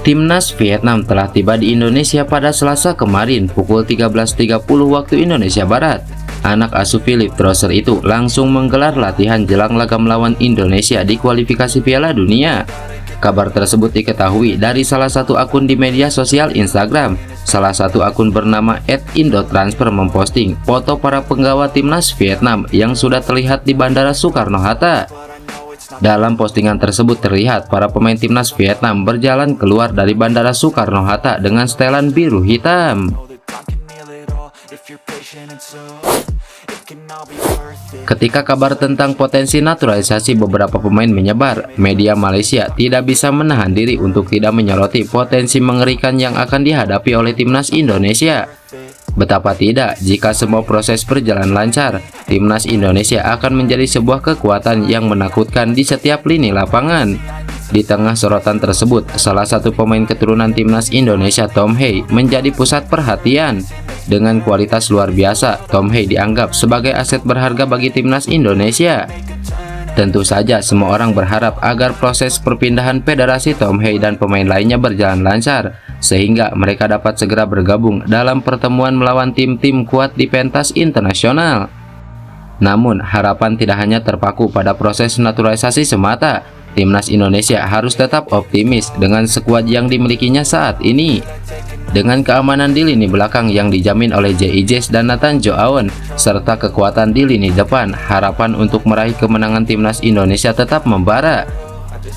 Timnas Vietnam telah tiba di Indonesia pada Selasa kemarin pukul 13.30 waktu Indonesia Barat. Anak asuh Philip Drosser itu langsung menggelar latihan jelang laga melawan Indonesia di kualifikasi Piala Dunia. Kabar tersebut diketahui dari salah satu akun di media sosial Instagram. Salah satu akun bernama @indotransfer memposting foto para penggawa Timnas Vietnam yang sudah terlihat di Bandara Soekarno-Hatta. Dalam postingan tersebut terlihat para pemain Timnas Vietnam berjalan keluar dari Bandara Soekarno-Hatta dengan setelan biru hitam. Ketika kabar tentang potensi naturalisasi beberapa pemain menyebar, media Malaysia tidak bisa menahan diri untuk tidak menyoroti potensi mengerikan yang akan dihadapi oleh Timnas Indonesia. Betapa tidak, jika semua proses berjalan lancar, Timnas Indonesia akan menjadi sebuah kekuatan yang menakutkan di setiap lini lapangan. Di tengah sorotan tersebut, salah satu pemain keturunan Timnas Indonesia, Tom Hey, menjadi pusat perhatian. Dengan kualitas luar biasa, Tom Hey dianggap sebagai aset berharga bagi Timnas Indonesia. Tentu saja semua orang berharap agar proses perpindahan federasi Tom Hey dan pemain lainnya berjalan lancar, sehingga mereka dapat segera bergabung dalam pertemuan melawan tim-tim kuat di pentas internasional. Namun, harapan tidak hanya terpaku pada proses naturalisasi semata. Timnas Indonesia harus tetap optimis dengan skuad yang dimilikinya saat ini. Dengan keamanan di lini belakang yang dijamin oleh J.I. dan Nathan Joaon, serta kekuatan di lini depan, harapan untuk meraih kemenangan Timnas Indonesia tetap membara.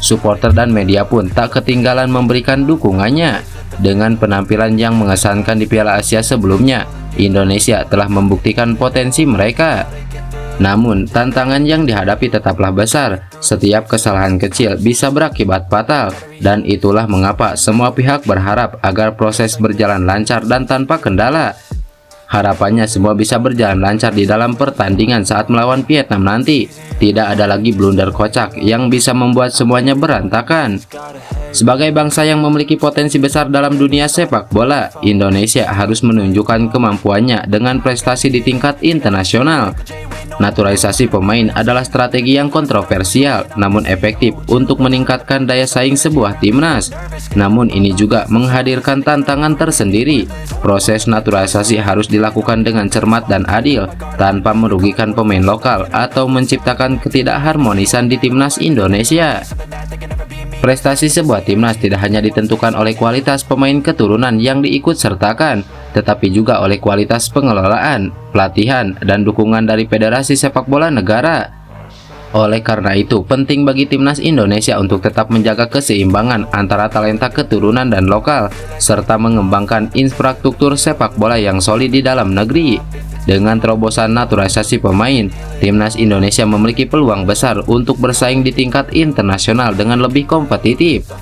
Supporter dan media pun tak ketinggalan memberikan dukungannya. Dengan penampilan yang mengesankan di Piala Asia sebelumnya, Indonesia telah membuktikan potensi mereka. Namun, tantangan yang dihadapi tetaplah besar. Setiap kesalahan kecil bisa berakibat fatal, dan itulah mengapa semua pihak berharap agar proses berjalan lancar dan tanpa kendala. Harapannya semua bisa berjalan lancar di dalam pertandingan saat melawan Vietnam nanti. Tidak ada lagi blunder kocak yang bisa membuat semuanya berantakan. Sebagai bangsa yang memiliki potensi besar dalam dunia sepak bola, Indonesia harus menunjukkan kemampuannya dengan prestasi di tingkat internasional. Naturalisasi pemain adalah strategi yang kontroversial namun efektif untuk meningkatkan daya saing sebuah timnas. Namun ini juga menghadirkan tantangan tersendiri. Proses naturalisasi harus dilakukan dengan cermat dan adil, tanpa merugikan pemain lokal atau menciptakan ketidakharmonisan di timnas Indonesia. Prestasi sebuah timnas tidak hanya ditentukan oleh kualitas pemain keturunan yang diikut sertakan, tetapi juga oleh kualitas pengelolaan, pelatihan, dan dukungan dari Federasi Sepak Bola Negara. Oleh karena itu, penting bagi Timnas Indonesia untuk tetap menjaga keseimbangan antara talenta keturunan dan lokal, serta mengembangkan infrastruktur sepak bola yang solid di dalam negeri. Dengan terobosan naturalisasi pemain, Timnas Indonesia memiliki peluang besar untuk bersaing di tingkat internasional dengan lebih kompetitif.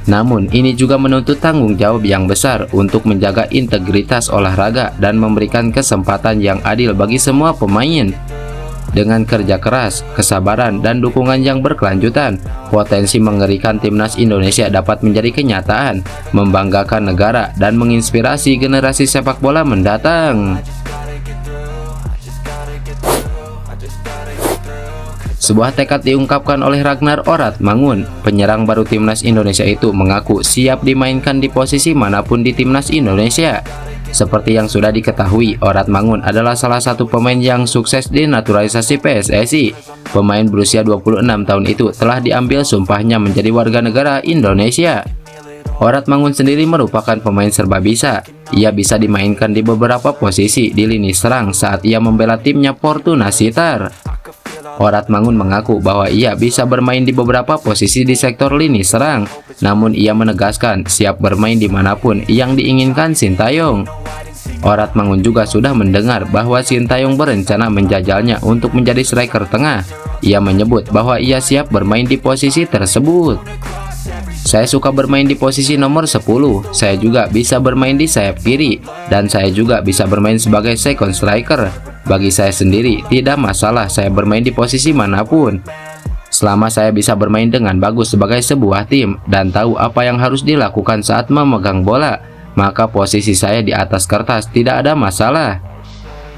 Namun, ini juga menuntut tanggung jawab yang besar untuk menjaga integritas olahraga dan memberikan kesempatan yang adil bagi semua pemain. Dengan kerja keras, kesabaran, dan dukungan yang berkelanjutan, potensi mengerikan Timnas Indonesia dapat menjadi kenyataan, membanggakan negara, dan menginspirasi generasi sepak bola mendatang. Sebuah tekad diungkapkan oleh Ragnar Oratmangun. Penyerang baru Timnas Indonesia itu mengaku siap dimainkan di posisi manapun di Timnas Indonesia. Seperti yang sudah diketahui, Oratmangun adalah salah satu pemain yang sukses di naturalisasi PSSI. Pemain berusia 26 tahun itu telah diambil sumpahnya menjadi warga negara Indonesia. Oratmangun sendiri merupakan pemain serba bisa. Ia bisa dimainkan di beberapa posisi di lini serang saat ia membela timnya Fortuna Sittard. Oratmangun mengaku bahwa ia bisa bermain di beberapa posisi di sektor lini serang, namun ia menegaskan siap bermain dimanapun yang diinginkan Sintayong. Oratmangun juga sudah mendengar bahwa Sintayong berencana menjajalnya untuk menjadi striker tengah. Ia menyebut bahwa ia siap bermain di posisi tersebut. Saya suka bermain di posisi nomor 10, saya juga bisa bermain di sayap kiri, dan saya juga bisa bermain sebagai second striker. Bagi saya sendiri, tidak masalah saya bermain di posisi manapun. Selama saya bisa bermain dengan bagus sebagai sebuah tim, dan tahu apa yang harus dilakukan saat memegang bola, maka posisi saya di atas kertas tidak ada masalah.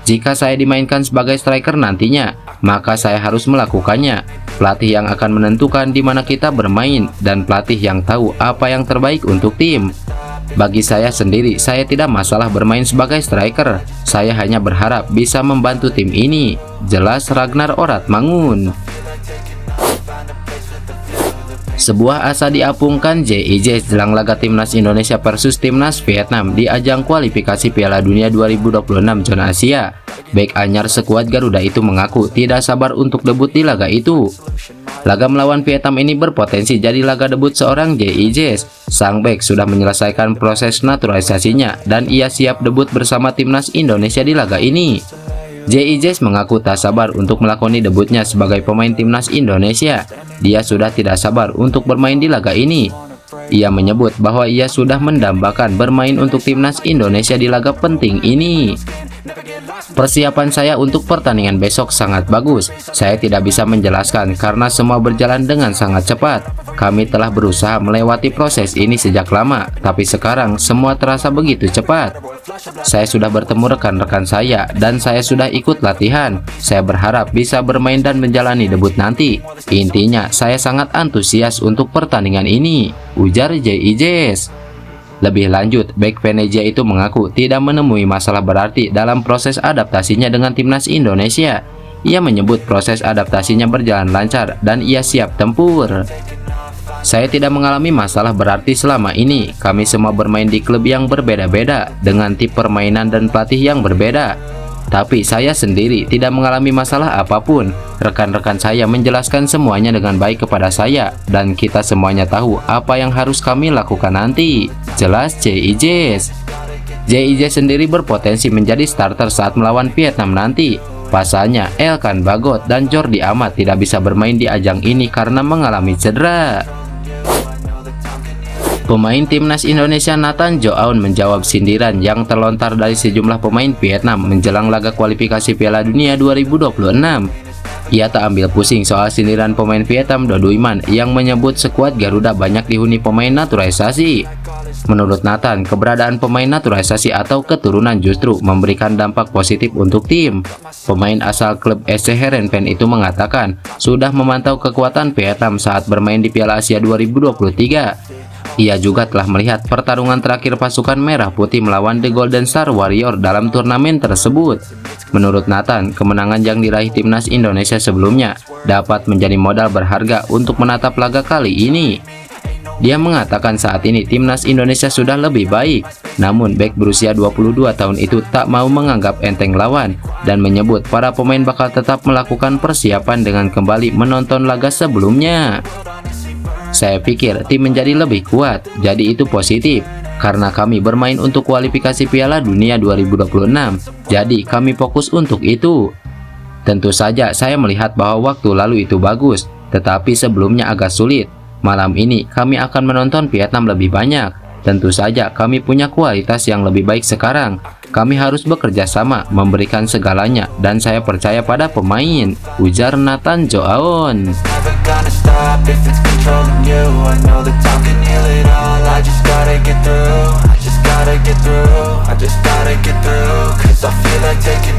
Jika saya dimainkan sebagai striker nantinya, maka saya harus melakukannya. pelatih yang akan menentukan di mana kita bermain, dan pelatih yang tahu apa yang terbaik untuk tim. Bagi saya sendiri, saya tidak masalah bermain sebagai striker. Saya hanya berharap bisa membantu tim ini. Jelas Ragnar Oratmangun. Sebuah asa diapungkan JIJ jelang laga timnas Indonesia versus timnas Vietnam di ajang kualifikasi Piala Dunia 2026 zona Asia. Bek anyar skuad Garuda itu mengaku tidak sabar untuk debut di laga itu. Laga melawan Vietnam ini berpotensi jadi laga debut seorang JIJ. Sang bek sudah menyelesaikan proses naturalisasinya dan ia siap debut bersama timnas Indonesia di laga ini. JIJ mengaku tak sabar untuk melakoni debutnya sebagai pemain timnas Indonesia. Dia sudah tidak sabar untuk bermain di laga ini. Ia menyebut bahwa ia sudah mendambakan bermain untuk timnas Indonesia di laga penting ini. Persiapan saya untuk pertandingan besok sangat bagus. Saya tidak bisa menjelaskan karena semua berjalan dengan sangat cepat. Kami telah berusaha melewati proses ini sejak lama, tapi sekarang semua terasa begitu cepat. Saya sudah bertemu rekan-rekan saya dan saya sudah ikut latihan. Saya berharap bisa bermain dan menjalani debut nanti. Intinya, saya sangat antusias untuk pertandingan ini, ujar JIJ. Lebih lanjut, bek Venezia itu mengaku tidak menemui masalah berarti dalam proses adaptasinya dengan timnas Indonesia. Ia menyebut proses adaptasinya berjalan lancar dan ia siap tempur. Saya tidak mengalami masalah berarti selama ini. Kami semua bermain di klub yang berbeda-beda dengan tipe permainan dan pelatih yang berbeda. Tapi saya sendiri tidak mengalami masalah apapun. Rekan-rekan saya menjelaskan semuanya dengan baik kepada saya dan kita semuanya tahu apa yang harus kami lakukan nanti, jelas JIJ. JIJ sendiri berpotensi menjadi starter saat melawan Vietnam nanti. Pasalnya, Elkan Bagot dan Jordi Amat tidak bisa bermain di ajang ini karena mengalami cedera. Pemain timnas Indonesia Nathan Joaun menjawab sindiran yang terlontar dari sejumlah pemain Vietnam menjelang laga kualifikasi Piala Dunia 2026. Ia tak ambil pusing soal sindiran pemain Vietnam Do Duiman yang menyebut skuad Garuda banyak dihuni pemain naturalisasi. Menurut Nathan, keberadaan pemain naturalisasi atau keturunan justru memberikan dampak positif untuk tim. Pemain asal klub SC Heerenveen itu mengatakan sudah memantau kekuatan Vietnam saat bermain di Piala Asia 2023. Ia juga telah melihat pertarungan terakhir pasukan Merah Putih melawan The Golden Star Warrior dalam turnamen tersebut. Menurut Nathan, kemenangan yang diraih timnas Indonesia sebelumnya dapat menjadi modal berharga untuk menatap laga kali ini. Dia mengatakan saat ini timnas Indonesia sudah lebih baik, namun bek berusia 22 tahun itu tak mau menganggap enteng lawan dan menyebut para pemain bakal tetap melakukan persiapan dengan kembali menonton laga sebelumnya. Saya pikir tim menjadi lebih kuat, jadi itu positif. Karena kami bermain untuk kualifikasi Piala Dunia 2026, jadi kami fokus untuk itu. Tentu saja saya melihat bahwa waktu lalu itu bagus, tetapi sebelumnya agak sulit. Malam ini kami akan menonton Vietnam lebih banyak. Tentu saja kami punya kualitas yang lebih baik sekarang. Kami harus bekerja sama, memberikan segalanya, dan saya percaya pada pemain, ujar Nathan Joaun. I just gotta get through. I just gotta get through. 'Cause I feel like taking